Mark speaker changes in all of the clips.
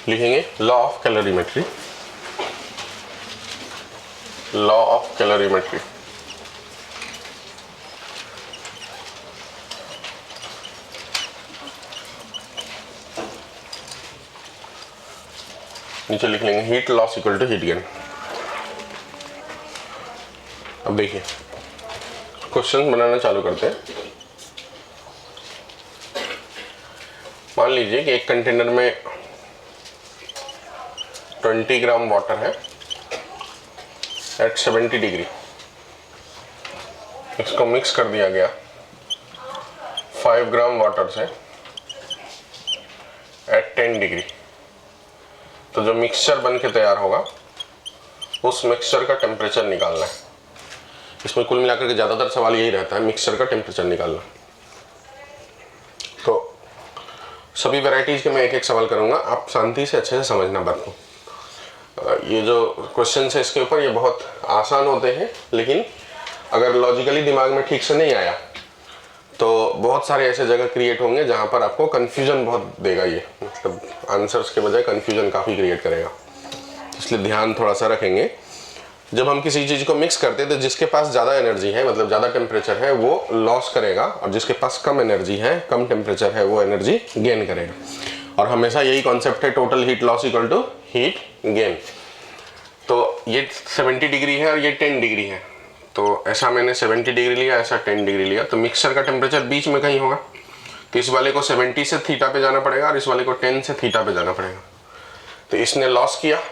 Speaker 1: लिखेंगे law of calorimetry, law of calorimetry. नीचे लिख लेंगे heat loss equal to heat gain. अब देखिए क्वेश्चन बनाना चालू करते हैं। मान लीजिए कि एक कंटेनर में 20 ग्राम वाटर है एट 70 डिग्री। इसको मिक्स कर दिया गया 5 ग्राम वाटर से एट 10 डिग्री। तो जो मिक्सचर बन के तैयार होगा उस मिक्सचर का टेम्परेचर निकालना है। इसमें कुल मिलाकर के ज़्यादातर सवाल यही रहता है, मिक्सचर का टेम्परेचर निकालना। तो सभी वैरायटीज़ के मैं एक एक सवाल करूँगा, आप शांति से अच्छे से समझना बात को। ये जो क्वेश्चन है इसके ऊपर ये बहुत आसान होते हैं, लेकिन अगर लॉजिकली दिमाग में ठीक से नहीं आया तो बहुत सारे ऐसे जगह क्रिएट होंगे जहाँ पर आपको कन्फ्यूजन बहुत देगा। ये मतलब आंसर्स के बजाय कन्फ्यूजन काफ़ी क्रिएट करेगा, इसलिए ध्यान थोड़ा सा रखेंगे। जब हम किसी चीज़ को मिक्स करते हैं तो जिसके पास ज़्यादा एनर्जी है, मतलब ज़्यादा टेम्परेचर है, वो लॉस करेगा, और जिसके पास कम एनर्जी है, कम टेम्परेचर है, वो एनर्जी गेन करेगा। और हमेशा यही कॉन्सेप्ट है, total heat loss equal to heat gain. तो ये 70 डिग्री है और ये 10 डिग्री है, तो ऐसा मैंने 70 डिग्री लिया, ऐसा 10 डिग्री लिया, तो मिक्सचर का टेम्परेचर बीच में कहीं होगा। तो इस वाले को 70 से थीटा पे जाना पड़ेगा और इस वाले को 10 से थीटा पे जाना पड़ेगा। तो इसने लॉस किया।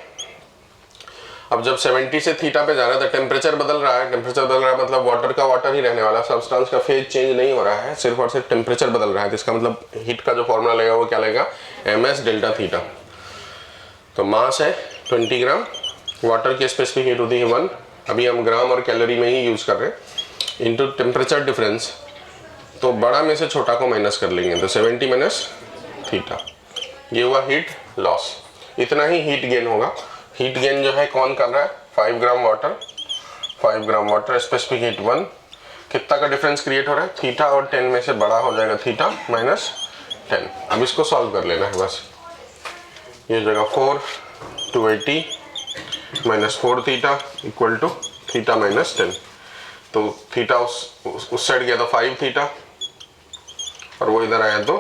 Speaker 1: अब जब 70 से थीटा पे जा रहा है तो टेम्परेचर बदल रहा है। टेम्परेचर बदल रहा है मतलब वाटर का वाटर ही रहने वाला, सब्सटेंस का फेज चेंज नहीं हो रहा है, सिर्फ और सिर्फ टेम्परेचर बदल रहा है। तो इसका मतलब हीट का जो फॉर्मूला लगेगा वो क्या लगेगा, ms डेल्टा थीटा। तो मास है 20 ग्राम, वाटर की स्पेसिफिक हीट होती है 1, अभी हम ग्राम और कैलोरी में ही यूज कर रहे हैं, इनटू टेम्परेचर डिफरेंस। तो बड़ा में से छोटा को माइनस कर लेंगे, तो 70 माइनस थीटा, ये हुआ हीट लॉस। इतना ही हीट गेन होगा। हीट गेन जो है कौन कर रहा है, 5 gram water, 5 gram water, specific heat 1। कितना का डिफरेंस क्रिएट हो रहा है, थीटा और 10 में से बड़ा हो जाएगा थीटा माइनस 10। अब इसको सॉल्व कर लेना है बस। ये जगह 4 280 minus 4 theta equal to theta minus 10। तो थीटा उस साइड गया तो 5 थीटा और वो इधर आया तो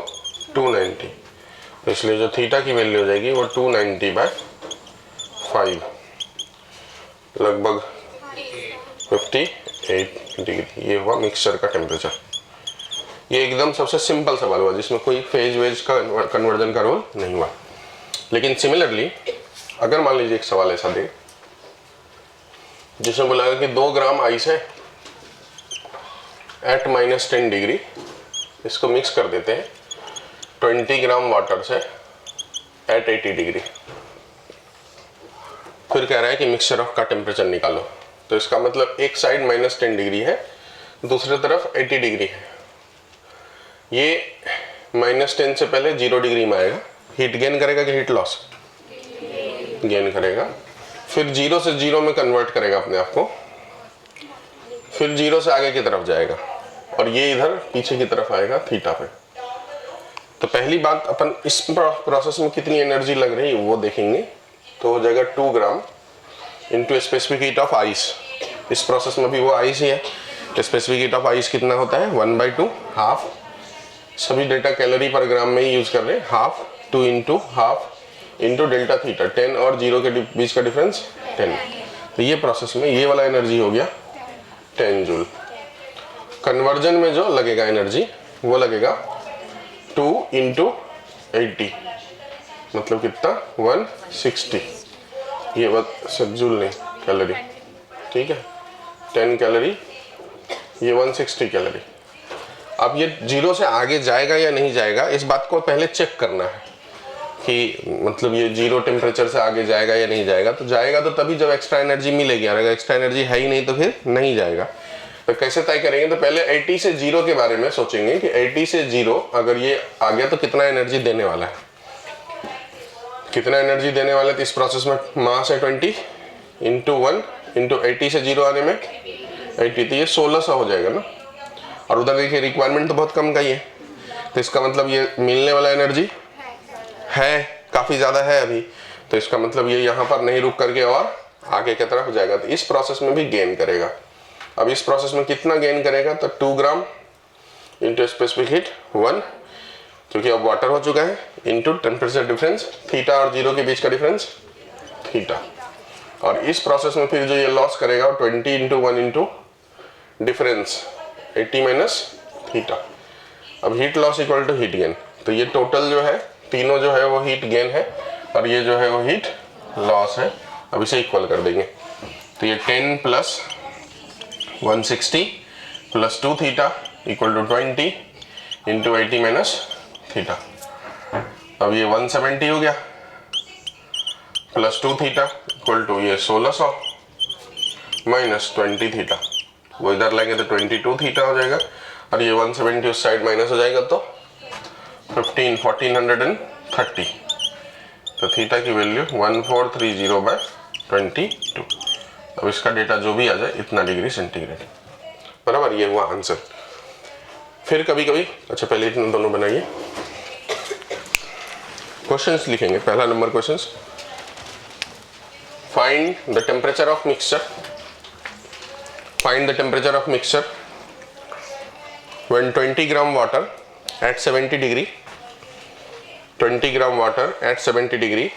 Speaker 1: 290। तो इसलिए जो थीटा की वैल्यू हो जाएगी वो 290/5, लगभग 58 डिग्री। ये हुआ मिक्सचर का टेम्परेचर। ये एकदम सबसे सिंपल सवाल हुआ जिसमें कोई फेज वेज का कन्वर्जन का रोल नहीं हुआ। लेकिन सिमिलरली अगर मान लीजिए एक सवाल ऐसा दे जिसमें बोला कि 2 ग्राम आइस है एट -10 डिग्री, इसको मिक्स कर देते हैं 20 ग्राम वाटर से एट 80 डिग्री। फिर कह रहा है कि मिक्सचर का टेम्परेचर निकालो। तो इसका मतलब एक साइड -10 डिग्री है, दूसरी तरफ 80 डिग्री है। ये -10 से पहले 0 डिग्री में आएगा, हीट गेन करेगा कि हीट लॉस, गेन करेगा। फिर 0 से 0 में कन्वर्ट करेगा अपने आप को, फिर 0 से आगे की तरफ जाएगा और ये इधर पीछे की तरफ आएगा थीटा पे। तो पहली बात अपन इस प्रोसेस में कितनी एनर्जी लग रही है वो देखेंगे। तो हो जाएगा 2 gram into specific heat of ice. इस प्रोसेस में भी वो आइस ही है। स्पेसिफिक हीट ऑफ आइस कितना होता है, 1/2, हाफ। सभी डेटा कैलोरी पर ग्राम में ही यूज कर रहे हैं, half, 2 into half into delta theta, 10 और 0 के बीच का डिफरेंस 10। तो ये प्रोसेस में ये वाला एनर्जी हो गया 10 जूल। कन्वर्जन में जो लगेगा एनर्जी वो लगेगा 2 इंटू 80, मतलब कितना 160। ये बात सब जूल नहीं, कैलोरी, ठीक है। 10 कैलोरी, ये 160 कैलोरी। अब ये 0 से आगे जाएगा या नहीं जाएगा, इस बात को पहले चेक करना है कि मतलब ये 0 टेम्परेचर से आगे जाएगा या नहीं जाएगा। तो जाएगा तो तभी जब एक्स्ट्रा एनर्जी मिलेगी, और अगर एक्स्ट्रा एनर्जी है ही नहीं तो फिर नहीं जाएगा। तो कैसे तय करेंगे, तो पहले 80 से 0 के बारे में सोचेंगे कि 80 से 0 अगर ये आ गया तो कितना एनर्जी देने वाला है, कितना एनर्जी देने वाला है। तो इस प्रोसेस में मास है 20 इंटू 1 इंटू 80 से 0 आने में 80, तो ये 1600 हो जाएगा ना। और उधर देखिए रिक्वायरमेंट तो बहुत कम का ही है, तो इसका मतलब ये मिलने वाला एनर्जी है काफ़ी ज़्यादा है अभी, तो इसका मतलब ये यहाँ पर नहीं रुक करके और आगे की तरफ जाएगा, तो इस प्रोसेस में भी गेन करेगा। अब इस प्रोसेस में कितना गेन करेगा, तो 2 ग्राम इंटू स्पेसिफिक हीट 1, क्योंकि अब वाटर हो चुका है, इंटू टेम्परेचर डिफरेंस थीटा और 0 के बीच का डिफरेंस थीटा। और इस प्रोसेस में फिर जो ये लॉस करेगा 20 into 1 into difference 80 minus theta. अब heat loss equal to heat gain, तो ये टोटल जो है तीनों जो है वो हीट गेन है और ये जो है वो हीट लॉस है। अब इसे इक्वल कर देंगे, तो ये 10 plus 160 plus 2 theta equal to 20 into 80 minus theta. अब ये 170 हो गया प्लस 2 थीटा इक्वल टू ये 1600 माइनस 20 थीटा, वो इधर लाएंगे तो 22 थीटा हो जाएगा और ये 170 उस साइड माइनस हो जाएगा तो 1430, तो थीटा की वैल्यू 1430/22। अब इसका डेटा जो भी आ जाए इतना डिग्री सेंटीग्रेड, बराबर, ये हुआ आंसर। फिर कभी कभी, अच्छा पहले इतने दोनों बनाइए, क्वेश्चंस लिखेंगे। पहला number questions, find the temperature of mixture, find the temperature of mixture when 20 gram water at 70 degree, 20 gram water at 70 degree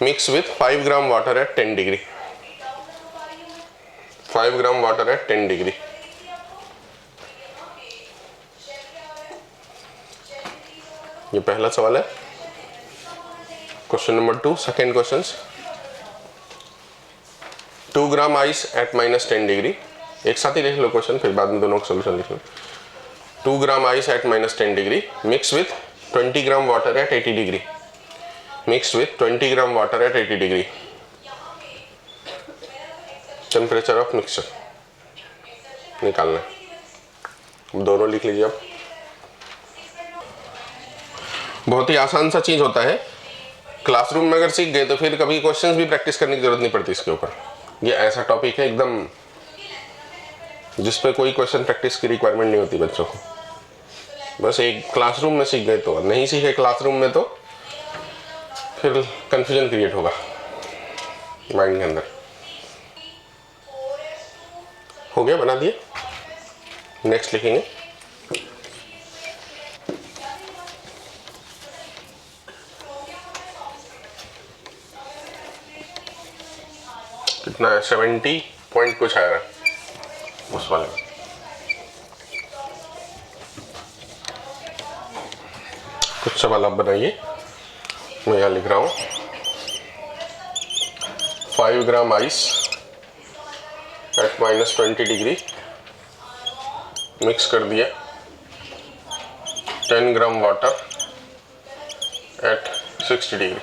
Speaker 1: mix with 5 gram water at 10 degree, 5 gram water at 10 degree। ये पहला सवाल है। Question number 2, second question, 2 gram ice eight -10 degree, एक साथ ही लिख लो question, फिर बाद में दोनों का सोल्यूशन लिख लो। 2 gram ice eight -10 degree mix with 20 gram water at 80 degree, mix with 20 gram water at 80 degree, temperature of mixture निकालना है। दोनों लिख लीजिए आप। बहुत ही आसान सा चीज होता है, क्लासरूम में अगर सीख गए तो फिर कभी क्वेश्चंस भी प्रैक्टिस करने की जरूरत नहीं पड़ती इसके ऊपर। ये ऐसा टॉपिक है एकदम जिस पे कोई क्वेश्चन प्रैक्टिस की रिक्वायरमेंट नहीं होती बच्चों को, बस एक क्लासरूम में सीख गए तो, नहीं सीखे क्लासरूम में तो फिर कंफ्यूजन क्रिएट होगा माइंड के अंदर। हो गया, बना दिए, नेक्स्ट लिखेंगे। कितना है, 70 पॉइंट कुछ आया उस वाले में। कुछ सवाल आप बनाइए, मैं यहाँ लिख रहा हूँ। 5 gram ice eight -20 degree mix कर दिया 10 ग्राम वाटर एट 60 डिग्री।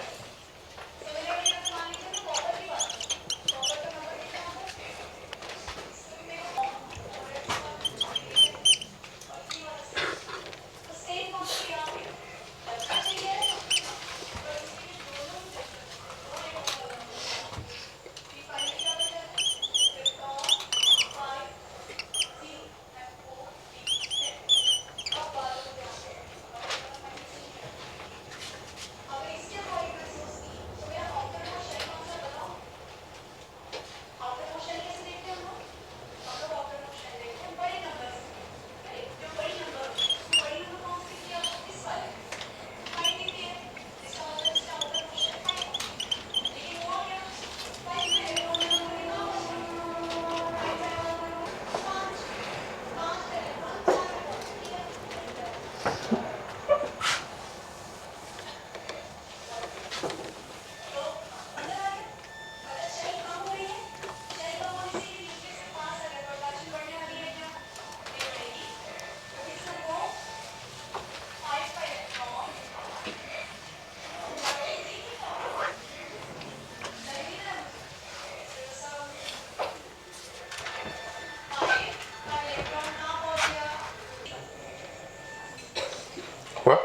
Speaker 1: हुआ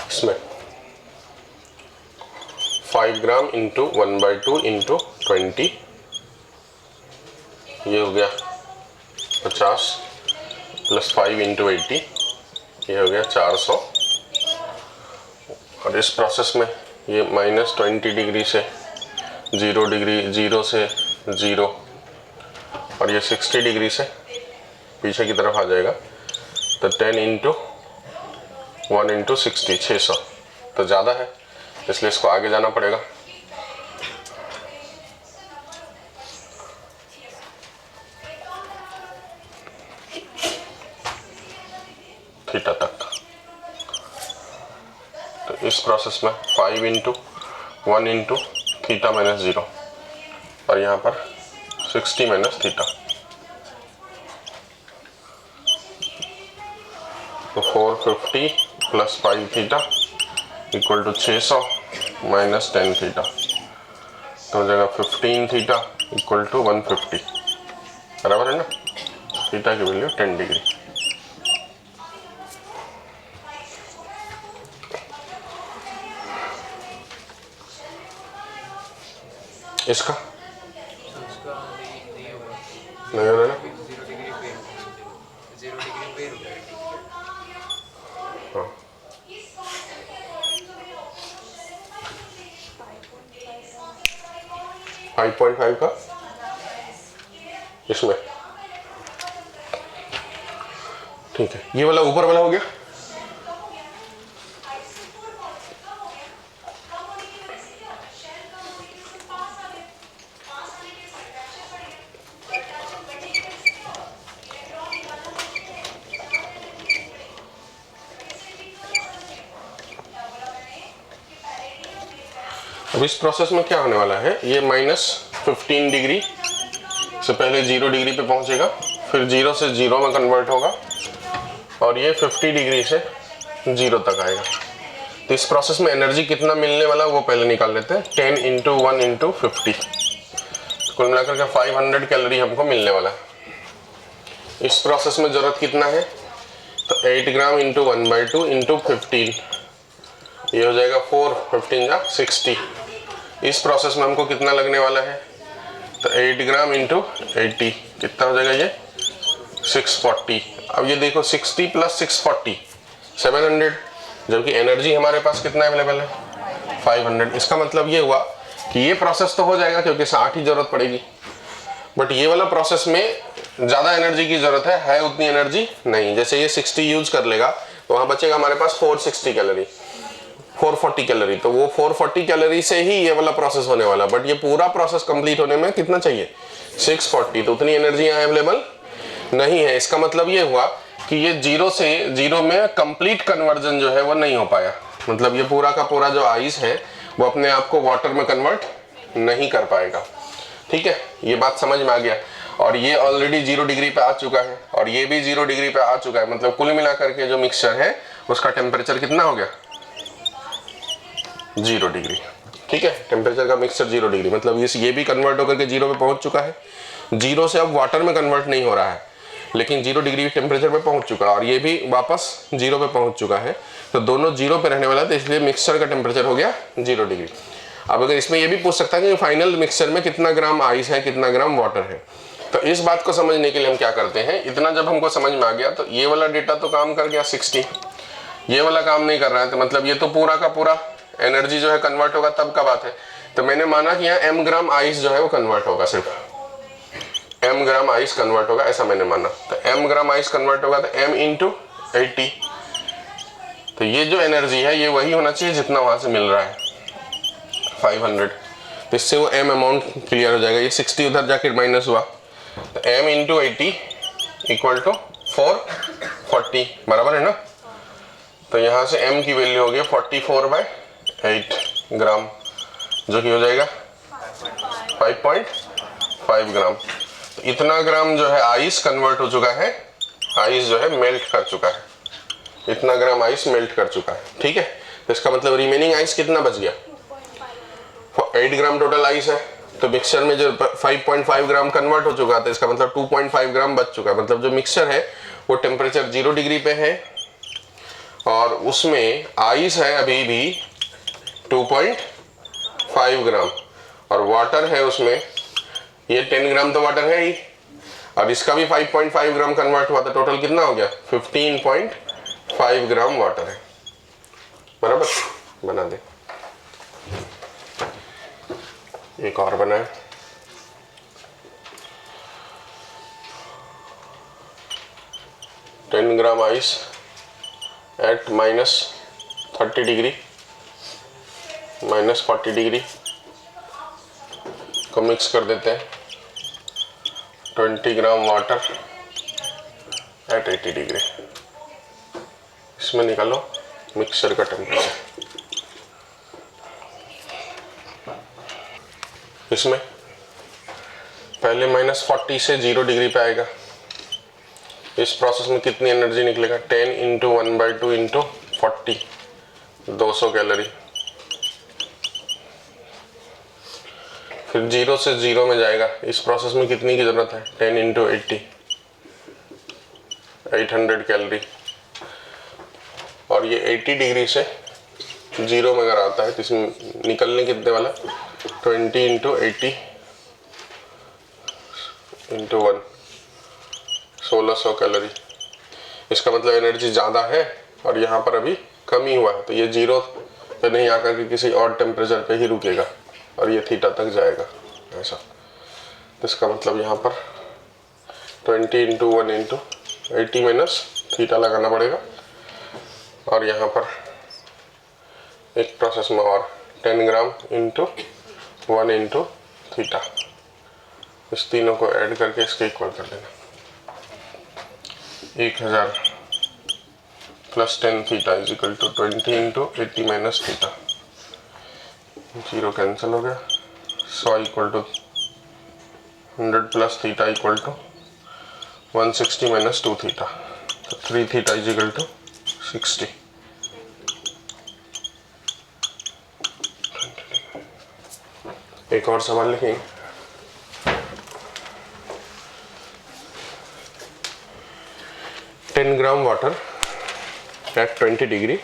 Speaker 1: इसमें 5 ग्राम इंटू 1/2 इंटू 20, ये हो गया 250 प्लस 5 इंटू 80, ये हो गया 400। और इस प्रोसेस में ये -20 डिग्री से 0 डिग्री, 0 से 0, और ये 60 डिग्री से पीछे की तरफ आ जाएगा। तो 10 इंटू 1 इंटू 60, 600 तो ज़्यादा है, इसलिए इसको आगे जाना पड़ेगा। थीटा तक। तो इस प्रोसेस में 5 इंटू 1 इंटू थीटा माइनस 0, और यहाँ पर 60 माइनस थीटा, तो 450 plus 5 theta equal to 600 minus 10 theta, तो हो जाएगा 15 थीटा इक्वल टू 150, बराबर है ना। थीटा की वैल्यू 10 डिग्री। इसका नहीं हो रहा ना, 5.5 का इसमें, ठीक है। ये वाला ऊपर वाला हो गया। अब इस प्रोसेस में क्या होने वाला है, ये -15 डिग्री से पहले 0 डिग्री पे पहुंचेगा, फिर 0 से 0 में कन्वर्ट होगा, और ये 50 डिग्री से 0 तक आएगा। तो इस प्रोसेस में एनर्जी कितना मिलने वाला वो पहले निकाल लेते हैं। 10 इंटू 1 इंटू 50, कुल मिलाकर के 500 कैलोरी हमको मिलने वाला है। इस प्रोसेस में जरूरत कितना है, तो 8 ग्राम इंटू 1/2 इंटू 15, ये हो जाएगा 4, 15 जा 60। इस प्रोसेस में हमको कितना लगने वाला है, तो 8 ग्राम इंटू 80 कितना हो जाएगा, ये 640। अब ये देखो 60 प्लस 640 700, जबकि एनर्जी हमारे पास कितना अवेलेबल है, 500। इसका मतलब ये हुआ कि ये प्रोसेस तो हो जाएगा क्योंकि 60 ही जरूरत पड़ेगी, बट ये वाला प्रोसेस में ज़्यादा एनर्जी की जरूरत है उतनी एनर्जी नहीं। जैसे ये 60 यूज कर लेगा तो वहाँ बचेगा हमारे पास 460 कैलोरी, 440 कैलोरी, तो वो 440 कैलोरी से ही ये वाला प्रोसेस होने वाला। बट ये पूरा प्रोसेस कंप्लीट होने में कितना चाहिए, 640, तो उतनी एनर्जी यहाँ अवेलेबल नहीं है। इसका मतलब ये हुआ कि ये 0 से 0 में कंप्लीट कन्वर्जन जो है वो नहीं हो पाया, मतलब ये पूरा का पूरा जो आइस है वो अपने आप को वाटर में कन्वर्ट नहीं कर पाएगा। ठीक है, ये बात समझ में आ गया। और ये ऑलरेडी 0 डिग्री पे आ चुका है और ये भी 0 डिग्री पे आ चुका है, मतलब कुल मिलाकर के जो मिक्सचर है उसका टेम्परेचर कितना हो गया, 0 डिग्री। ठीक है, टेम्परेचर का मिक्सचर 0 डिग्री, मतलब ये भी कन्वर्ट होकर के 0 पे पहुंच चुका है। 0 से अब वाटर में कन्वर्ट नहीं हो रहा है, लेकिन 0 डिग्री टेम्परेचर पे पहुंच चुका है, और ये भी वापस 0 पे पहुंच चुका है, तो दोनों 0 पे रहने वाला था, इसलिए मिक्सचर का टेम्परेचर हो गया 0 डिग्री। अब अगर इसमें ये भी पूछ सकता है कि फाइनल मिक्सचर में कितना ग्राम आइस है, कितना ग्राम वाटर है, तो इस बात को समझने के लिए हम क्या करते हैं, इतना जब हमको समझ में आ गया तो ये वाला डेटा तो काम कर गया 60, ये वाला काम नहीं कर रहा है, तो मतलब ये तो पूरा का पूरा एनर्जी जो है कन्वर्ट होगा तब का बात है। तो मैंने माना कि यहाँ m ग्राम आइस जो है वो कन्वर्ट होगा, सिर्फ m ग्राम आइस कन्वर्ट होगा, ऐसा मैंने माना। तो m ग्राम आइस कन्वर्ट होगा तो m इंटू 80, तो ये जो एनर्जी है ये वही होना चाहिए जितना वहां से मिल रहा है 500, तो इससे वो m अमाउंट क्लियर हो जाएगा। ये 60 उधर जाके माइनस हुआ, तो m इंटू 80 इक्वल टू 440, बराबर है ना। तो यहाँ से m की वैल्यू होगी 44/8 ग्राम, जो कि हो जाएगा 5.5 ग्राम। तो इतना ग्राम जो है आइस कन्वर्ट हो चुका है, आइस जो है मेल्ट कर चुका है, इतना ग्राम आइस मेल्ट कर चुका है। ठीक है, तो इसका मतलब रिमेनिंग आइस कितना बच गया, 8 ग्राम टोटल आइस है, तो मिक्सचर में जो 5.5 ग्राम कन्वर्ट हो चुका था, इसका मतलब 2.5 ग्राम बच चुका है। मतलब जो मिक्सचर है वो टेम्परेचर 0 डिग्री पे है और उसमें आइस है अभी भी 2.5 ग्राम और वाटर है उसमें, ये 10 ग्राम तो वाटर है ही। और इसका भी 5.5 ग्राम कन्वर्ट हुआ, तो टोटल कितना हो गया 15.5 ग्राम वाटर है, बराबर। बना दे, एक और बनाए। Ten gram ice eight -30 degree, -40 degree को मिक्स कर देते हैं। 20 ग्राम वाटर एट 80 डिग्री। इसमें निकालो मिक्सचर का टेम्परेचर। इसमें पहले -40 से 0 डिग्री पे आएगा। इस प्रोसेस में कितनी एनर्जी निकलेगा, 10 × 1/2 × 40, 200 कैलोरी। फिर 0 से 0 में जाएगा। इस प्रोसेस में कितनी की जरूरत है, 10 × 80, 800 कैलोरी। और ये 80 डिग्री से 0 में अगर आता है तो इसमें निकलने कितने वाला, 20 × 80 × 1, 1600 कैलोरी। इसका मतलब एनर्जी ज़्यादा है और यहाँ पर अभी कमी हुआ है, तो ये 0 पे नहीं आकर के किसी और टेम्परेचर पे ही रुकेगा और ये थीटा तक जाएगा, ऐसा। तो इसका मतलब यहाँ पर 20 × 1 × 80 - थीटा लगाना पड़ेगा। और यहाँ पर एक प्रोसेस में और 10 ग्राम × 1 × थीटा, इस तीनों को ऐड करके इसके इक्वल कर देना। 1000 + 10 थीटा = 20 × 80 - थीटा। 0 कैंसिल हो गया। 100 = 100 + थीटा = 160 - 2 थीटा, तो 3 थीटा = 60। एक और सवाल लिखेंगे। Ten gram water at 20 degree,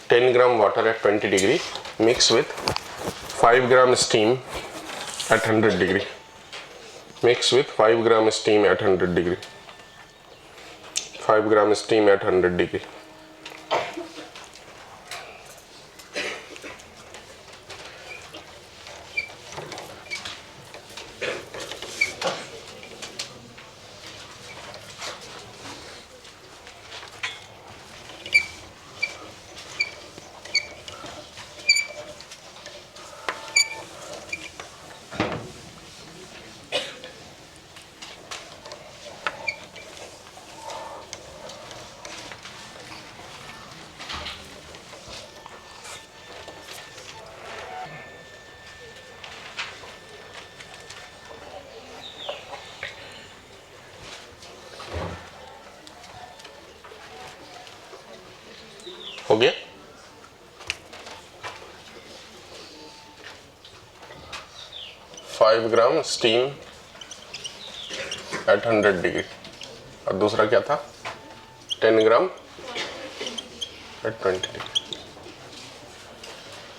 Speaker 1: 10 gram water at 20 degree mix with 5 gram steam at 100 degree. Mix with 5 gram steam at 100 degree. 5 gram steam at 100 degree. हो गया। Five gram steam eight 100 degree, और दूसरा क्या था 10 ग्राम एट 20 डिग्री।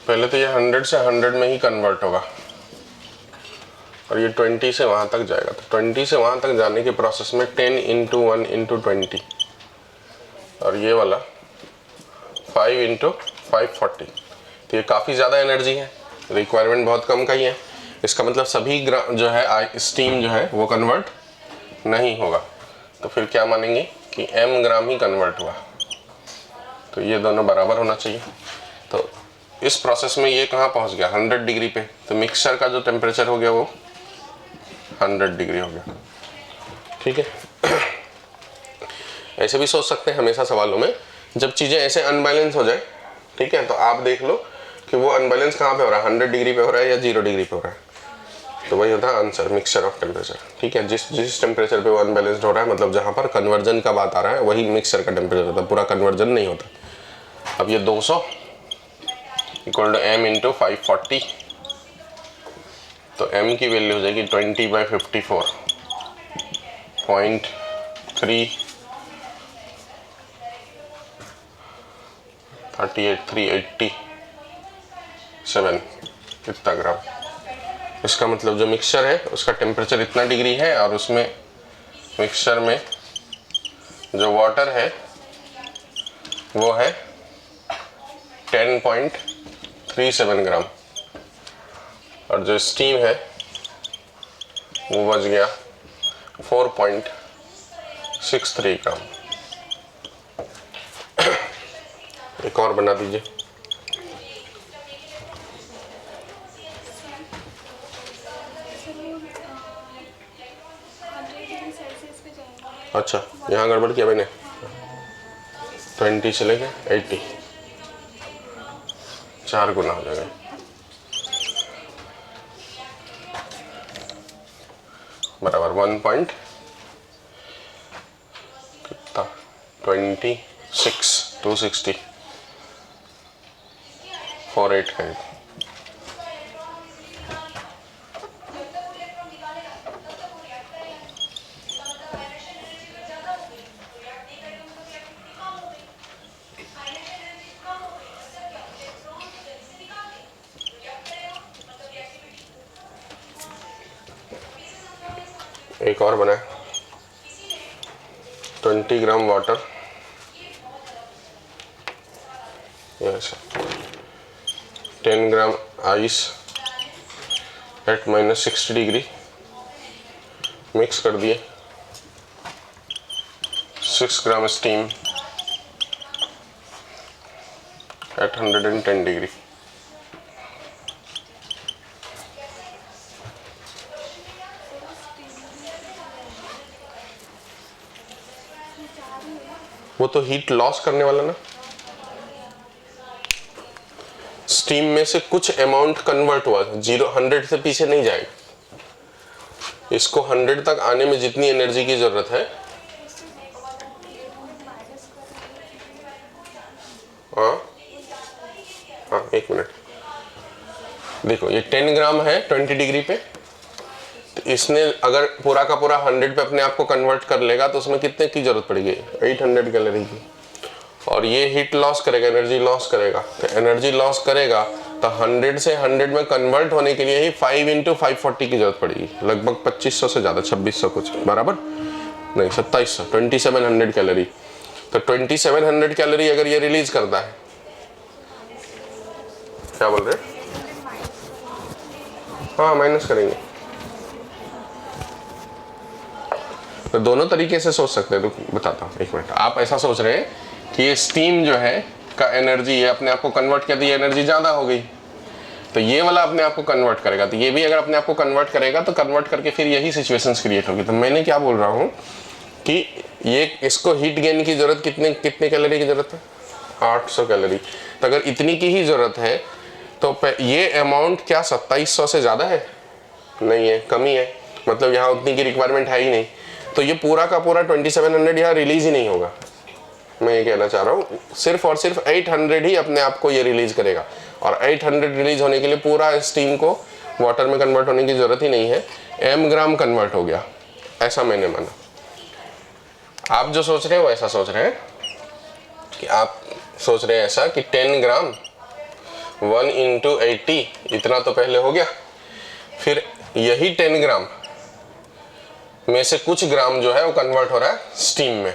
Speaker 1: पहले तो ये 100 से 100 में ही कन्वर्ट होगा और ये 20 से वहां तक जाएगा। तो 20 से वहां तक जाने के प्रोसेस में 10 × 1 × 20 और ये वाला 5 × 540, तो ये काफ़ी ज़्यादा एनर्जी है, रिक्वायरमेंट बहुत कम का ही है। इसका मतलब सभी जो है स्टीम जो है वो कन्वर्ट नहीं होगा, तो फिर क्या मानेंगे कि m ग्राम ही कन्वर्ट हुआ, तो ये दोनों बराबर होना चाहिए। तो इस प्रोसेस में ये कहाँ पहुँच गया 100 डिग्री पे, तो मिक्सचर का जो टेम्परेचर हो गया वो 100 डिग्री हो गया। ठीक है, ऐसे भी सोच सकते हैं हमेशा सवालों में, जब चीज़ें ऐसे अनबैलेंस हो जाए, ठीक है, तो आप देख लो कि वो अनबैलेंस कहाँ पे हो रहा है, 100 डिग्री पे हो रहा है या 0 डिग्री पे हो रहा है, तो वही होता है आंसर, मिक्सचर ऑफ टेम्परेचर। ठीक है, जिस टेम्परेचर पे वो अनबैलेंस्ड हो रहा है, मतलब जहाँ पर कन्वर्जन का बात आ रहा है, वही मिक्सचर का टेम्परेचर होता है, पूरा कन्वर्जन नहीं होता। अब ये 200 = m × 540, तो m की वैल्यू हो जाएगी 20/54, 0.387 इतना ग्राम। इसका मतलब जो मिक्सचर है उसका टेम्परेचर इतना डिग्री है और उसमें मिक्सचर में जो वाटर है वो है 10.37 ग्राम और जो स्टीम है वो बच गया 4.63 ग्राम। एक और बना दीजिए। अच्छा, यहाँ गड़बड़ किया मैंने। 20 से लेके 80, 4 गुना हो जाएगा। बराबर 260 48 करीब। एक और बना 20 gram water, yes 10 gram ice eight -60 degree mix कर दिए, 6 ग्राम स्टीम एट 110 डिग्री। वो तो हीट लॉस करने वाला ना, स्टीम में से कुछ अमाउंट कन्वर्ट हुआ, 100 से पीछे नहीं जाएगा। इसको 100 तक आने में जितनी एनर्जी की जरूरत है, हाँ 1 मिनट देखो, ये 10 ग्राम है 20 डिग्री पे, तो इसने अगर पूरा का पूरा 100 पे अपने आप को कन्वर्ट कर लेगा तो उसमें कितने की जरूरत पड़ेगी, 800 कैलोरी की। और ये हीट लॉस करेगा, एनर्जी लॉस करेगा, तो एनर्जी लॉस करेगा तो 100 से 100 में कन्वर्ट होने के लिए ही 5 × 540 की जरूरत पड़ेगी, लगभग 2500 से ज़्यादा, 2600 कुछ, बराबर नहीं 2700, 2700 कैलोरी। तो 2700 कैलोरी अगर ये रिलीज करता है, क्या बोल रहे हैं, हाँ माइनस करेंगे। तो दोनों तरीके से सोच सकते हैं, तो बताता हूँ 1 मिनट। आप ऐसा सोच रहे हैं कि ये स्टीम जो है का एनर्जी ये अपने आप को कन्वर्ट कर दी, एनर्जी ज़्यादा हो गई, तो ये वाला अपने आप को कन्वर्ट करेगा, तो ये भी अगर अपने आप को कन्वर्ट करेगा तो कन्वर्ट करके फिर यही सिचुएशंस क्रिएट होगी। तो मैंने क्या बोल रहा हूँ कि ये इसको हीट गेन की जरूरत कितने कैलोरी की जरूरत है, 800 कैलोरी। तो अगर इतनी की ही जरूरत है तो ये अमाउंट क्या 2700 से ज़्यादा है, नहीं है, कमी है, मतलब यहाँ उतनी की रिक्वायरमेंट है ही नहीं। तो ये पूरा का पूरा 2700 यहाँ रिलीज ही नहीं होगा। मैं ये कहना चाह रहा हूँ सिर्फ और सिर्फ 800 ही अपने आप को ये रिलीज करेगा, और 800 रिलीज होने के लिए पूरा स्टीम को वाटर में कन्वर्ट होने की जरूरत ही नहीं है, m ग्राम कन्वर्ट हो गया, ऐसा मैंने माना। आप जो सोच रहे हैं वो ऐसा सोच रहे हैं कि आप सोच रहे हैं ऐसा कि 10 ग्राम 1 × 80 इतना तो पहले हो गया, फिर यही 10 ग्राम में से कुछ ग्राम जो है वो कन्वर्ट हो रहा है स्टीम में,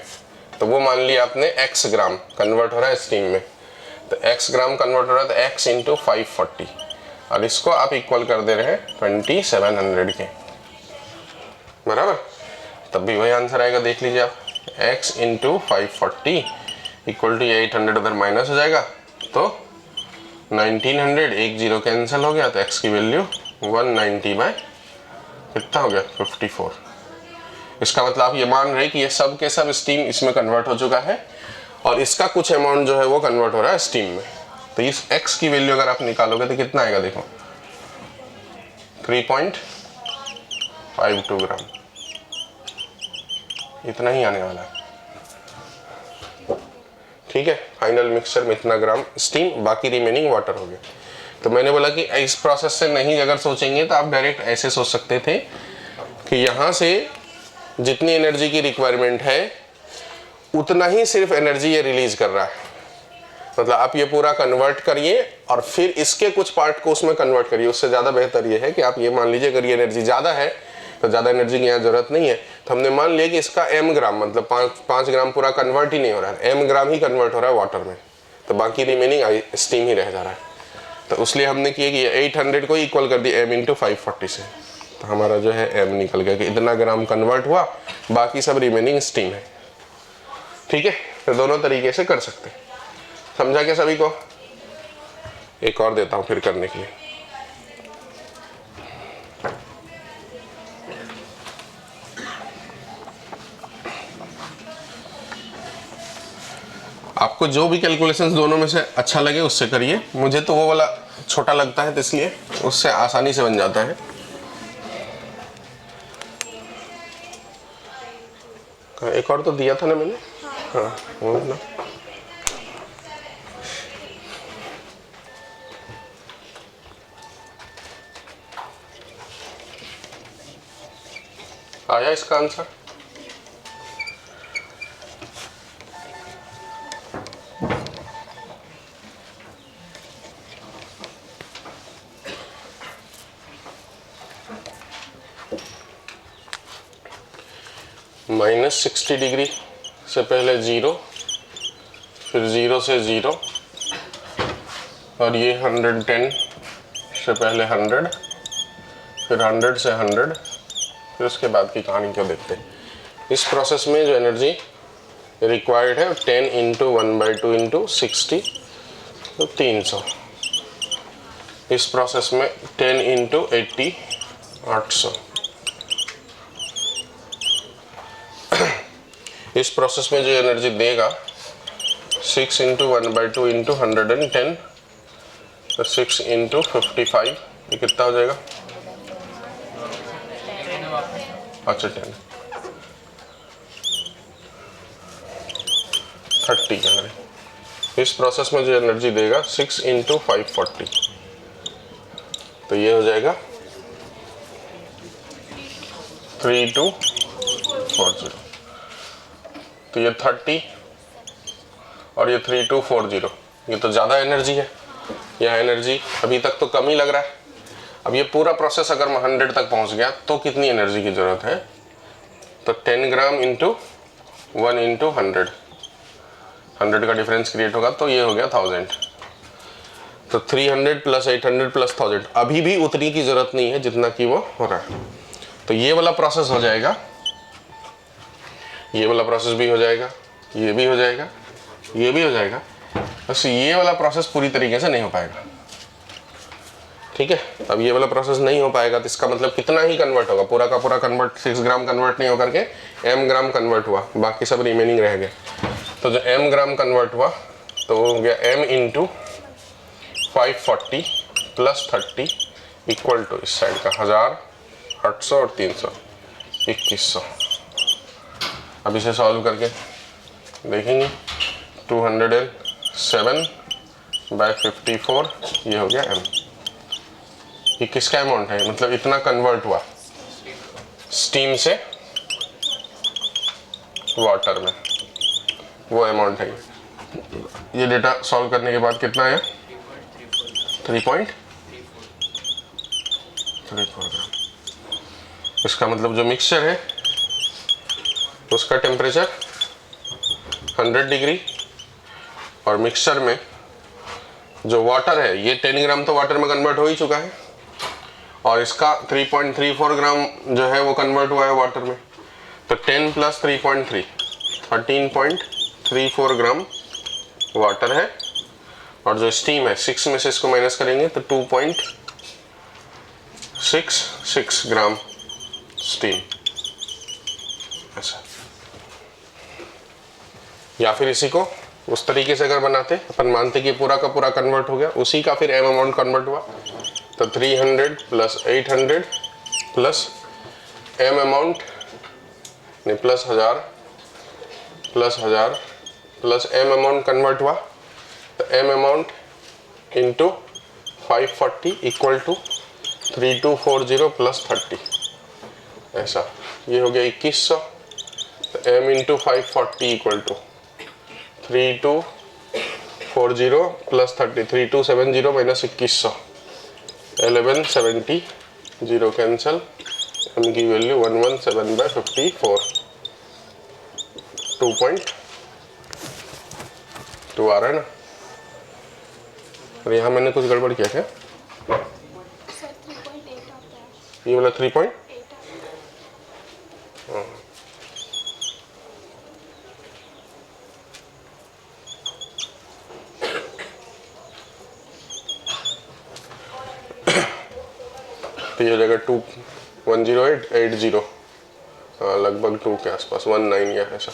Speaker 1: तो वो मान लिया आपने x ग्राम कन्वर्ट हो रहा है स्टीम में, तो x ग्राम कन्वर्ट हो रहा है तो x × 540, और इसको आप इक्वल कर दे रहे हैं 2700 के, बराबर। तब भी वही आंसर आएगा, देख लीजिए आप, x × 540 इक्वल टू 800 उधर माइनस हो जाएगा, तो 1900, 1 0 कैंसिल हो गया, तो x की वैल्यू 190 बाय कितना हो गया 54। इसका मतलब आप ये मान रहे कि ये सब के सब स्टीम इसमें कन्वर्ट हो चुका है, और इसका कुछ अमाउंट जो है वो कन्वर्ट हो रहा है स्टीम में। तो इस x की वैल्यू अगर आप निकालोगे तो कितना आएगा, देखो 3.52 ग्राम, इतना ही आने वाला है, ठीक है। फाइनल मिक्सचर में इतना ग्राम स्टीम, बाकी रिमेनिंग वाटर हो गया। तो मैंने बोला कि इस प्रोसेस से नहीं अगर सोचेंगे तो आप डायरेक्ट ऐसे सोच सकते थे कि यहाँ से जितनी एनर्जी की रिक्वायरमेंट है उतना ही सिर्फ एनर्जी ये रिलीज कर रहा है, मतलब आप ये पूरा कन्वर्ट करिए और फिर इसके कुछ पार्ट को उसमें कन्वर्ट करिए। उससे ज़्यादा बेहतर ये है कि आप ये मान लीजिए अगर ये एनर्जी ज़्यादा है तो ज़्यादा एनर्जी की यहाँ ज़रूरत नहीं है, तो हमने मान लिया कि इसका m ग्राम मतलब 5 ग्राम पूरा कन्वर्ट ही नहीं हो रहा है, m ग्राम ही कन्वर्ट हो रहा है वाटर में, तो बाकी रिमेनिंग स्टीम ही रह जा रहा है। तो इसलिए हमने किया कि ये 800 को इक्वल कर दिया m इंटू 540 से, तो हमारा जो है m निकल गया कि इतना ग्राम कन्वर्ट हुआ, बाकी सब रिमेनिंग स्टीम है। ठीक है, तो दोनों तरीके से कर सकते हैं। समझा क्या सभी को? एक और देता हूं फिर करने के लिए। आपको जो भी कैलकुलेशंस दोनों में से अच्छा लगे उससे करिए। मुझे तो वो वाला छोटा लगता है तो इसलिए उससे आसानी से बन जाता है। एक और तो दिया था ना मैंने, हाँ वो ना, आया इसका आंसर? -60 डिग्री से पहले 0, फिर 0 से 0, और ये 110 से पहले 100, फिर 100 से 100, फिर उसके बाद की कहानी को देखते हैं। इस प्रोसेस में जो एनर्जी रिक्वायर्ड है 10 इंटू 1/2 इंटू 60, तो 300। इस प्रोसेस में 10 इंटू 80, 800। इस प्रोसेस में जो एनर्जी देगा 6 इंटू 1/2 इंटू 110, तो 6 इंटू 55, ये कितना हो जाएगा? अच्छा 10, 30 कह रहे। इस प्रोसेस में जो एनर्जी देगा 6 इंटू 540, तो ये हो जाएगा 3240। तो ये 30 और ये 3240, ये तो ज़्यादा एनर्जी है। यह एनर्जी अभी तक तो कम ही लग रहा है। अब ये पूरा प्रोसेस अगर 100 तक पहुंच गया तो कितनी एनर्जी की ज़रूरत है? तो 10 ग्राम इंटू 1 इंटू 100, 100 का डिफरेंस क्रिएट होगा, तो ये हो गया 1000। तो 300 प्लस 800 प्लस 1000, अभी भी उतनी की ज़रूरत नहीं है जितना कि वो हो रहा है। तो ये वाला प्रोसेस हो जाएगा, ये वाला प्रोसेस भी हो जाएगा, ये भी हो जाएगा, ये भी हो जाएगा, बस ये वाला प्रोसेस पूरी तरीके से नहीं हो पाएगा। ठीक है, अब ये वाला प्रोसेस नहीं हो पाएगा तो इसका मतलब कितना ही कन्वर्ट होगा? पूरा का पूरा कन्वर्ट 6 ग्राम कन्वर्ट नहीं होकर के m ग्राम कन्वर्ट हुआ, बाकी सब रिमेनिंग रह गए। तो जो m ग्राम कन्वर्ट हुआ तो हो गया m into 540 plus 30 equal to इस साइड का 1000, 800 और 300, 2100। अब इसे सॉल्व करके देखेंगे। 207/54, ये हो गया m। ये किसका अमाउंट है? मतलब इतना कन्वर्ट हुआ स्टीम से वाटर में, वो अमाउंट है। ये डेटा सॉल्व करने के बाद कितना है? 3.34 ग्राम। इसका मतलब जो मिक्सचर है उसका टेम्परेचर 100 डिग्री, और मिक्सचर में जो वाटर है ये 10 ग्राम तो वाटर में कन्वर्ट हो ही चुका है, और इसका 3.34 ग्राम जो है वो कन्वर्ट हुआ है वाटर में। तो 10 प्लस 3.3, 13.34 ग्राम वाटर है, और जो स्टीम है 6 में से इसको माइनस करेंगे तो 2.66 ग्राम स्टीम। ऐसा, या फिर इसी को उस तरीके से अगर बनाते, अपन मानते कि पूरा का पूरा कन्वर्ट हो गया, उसी का फिर m अमाउंट कन्वर्ट हुआ, तो 300 प्लस 800 प्लस m अमाउंट नहीं plus 1000 plus 1000 plus m amount convert हुआ, तो m अमाउंट इंटू 540 इक्वल टू 3240 प्लस 30। ऐसा, ये हो गया 2100। तो m into 540 equal to 3240 40 plus 33 270 minus 2100 1170 0 cancel, m की वैल्यू 117/54 2.2 आ रहा है ना। और यहाँ मैंने कुछ गड़बड़ किया क्या? ये वाला 3.8 तो ये हो जाएगा 210880 लगभग 2 के आसपास 19 या ऐसा।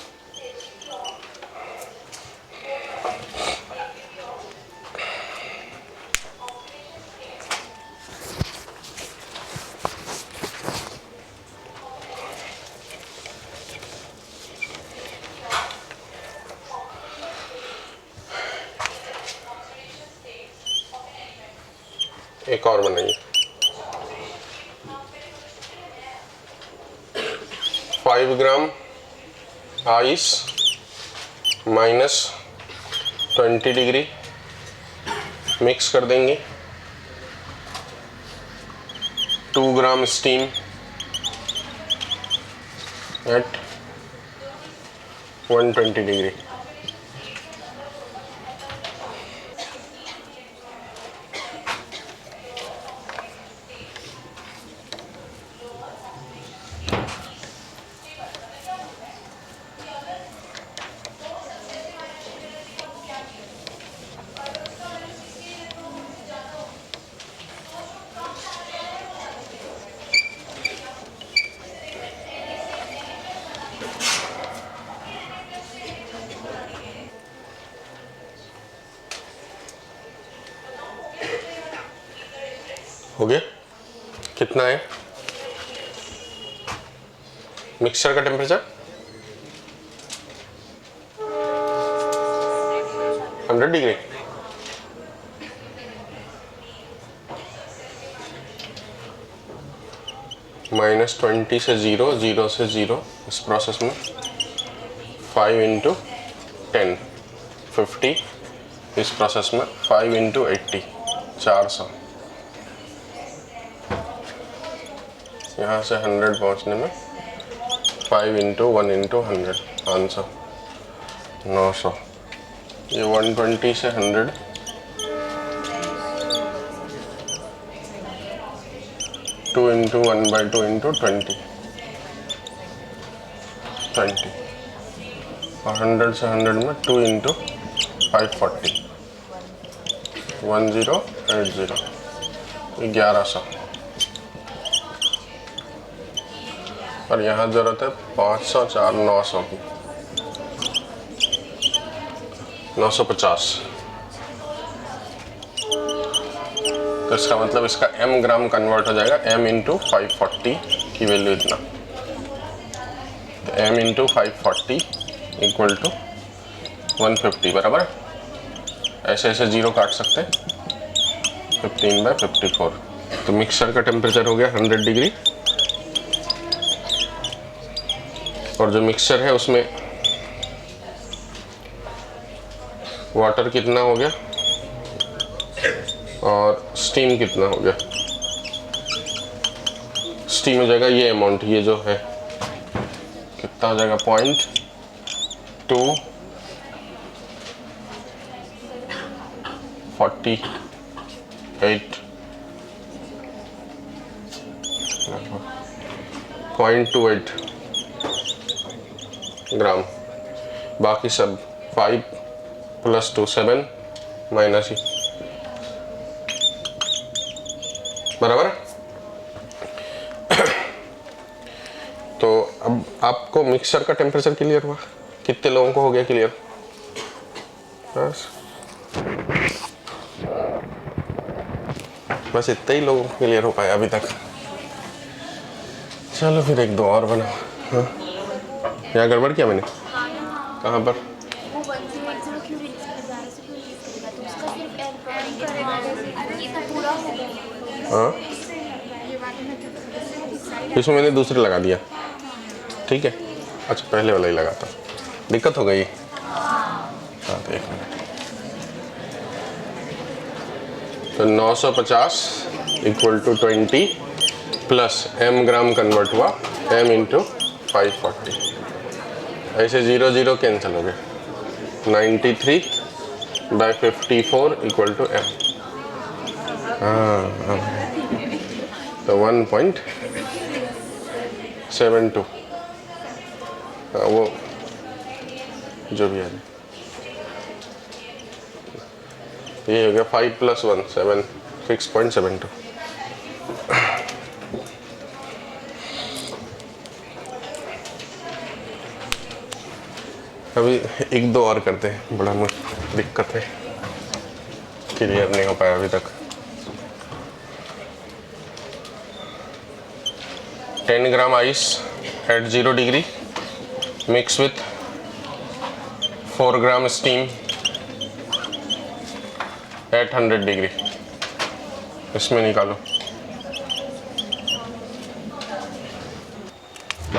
Speaker 1: एक और बनाइए। 5 gram ice minus 20 degree mix कर देंगे। 2 ग्राम स्टीम एट 120 डिग्री। हो गया? कितना है मिक्सचर का टेम्परेचर? 100 डिग्री। -20 से 0 0 से 0 इस प्रोसेस में 5 × 10 50 इस प्रोसेस में 5 × 80 400। यहाँ से 100 पहुँचने में 5 × 1 × 100 500 900। ये 120 से 100 2 × 1/2 × 20 20 और 100 से 100 में 2 × 540 1080 1100। और यहाँ ज़रूरत है 500 4 900 की 950। तो इसका मतलब इसका m ग्राम कन्वर्ट हो जाएगा m × 540 की वैल्यू इतना। तो m × 540 = 150 बराबर। ऐसे ऐसे जीरो काट सकते हैं 15/54। तो मिक्सचर का टेम्परेचर हो गया 100 डिग्री और जो मिक्सचर है उसमें वाटर कितना हो गया और स्टीम कितना हो गया। स्टीम हो जाएगा ये अमाउंट, ये जो है कितना हो जाएगा 0.248 0.28 ग्राम। बाकी सब 5 + 2 7 माइनस ही बराबर। तो अब आपको मिक्सचर का टेम्परेचर क्लियर हुआ? कितने लोगों को हो गया क्लियर? बस इतना ही लोगों को क्लियर हो पाया अभी तक। चलो फिर 1 2 और बनाओ। हाँ यहाँ गड़बड़ किया मैंने? कहाँ पर? हाँ इसमें मैंने दूसरे लगा दिया। ठीक है, अच्छा पहले वाला ही लगाता। दिक्कत हो गई। हाँ तो 1 मिनट। तो 950 equal to 20 plus m gram convert हुआ m इंटू 540। ऐसे 0 0 कैंसिल हो गए। 93/54 इक्वल टू m। हाँ तो 1.72। वो जो भी है ये हो गया 5 + 1 7 6.72। अभी एक दो और करते हैं, बड़ा दिक्कत है, क्लियर नहीं हो पाया अभी तक। 10 gram ice eight 0 degree mix with 4 gram steam eight 100 degree. इसमें निकालो।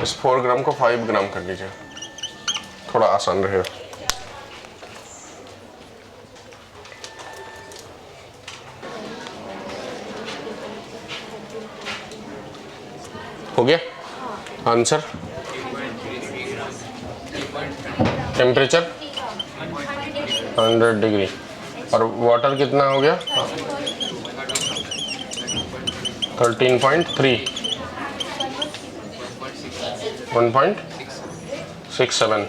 Speaker 1: इस 4 ग्राम को 5 ग्राम कर लीजिए, थोड़ा आसान रहेगा। हो गया आंसर। टेम्परेचर 100 डिग्री और वाटर कितना हो गया 13.3 1.67।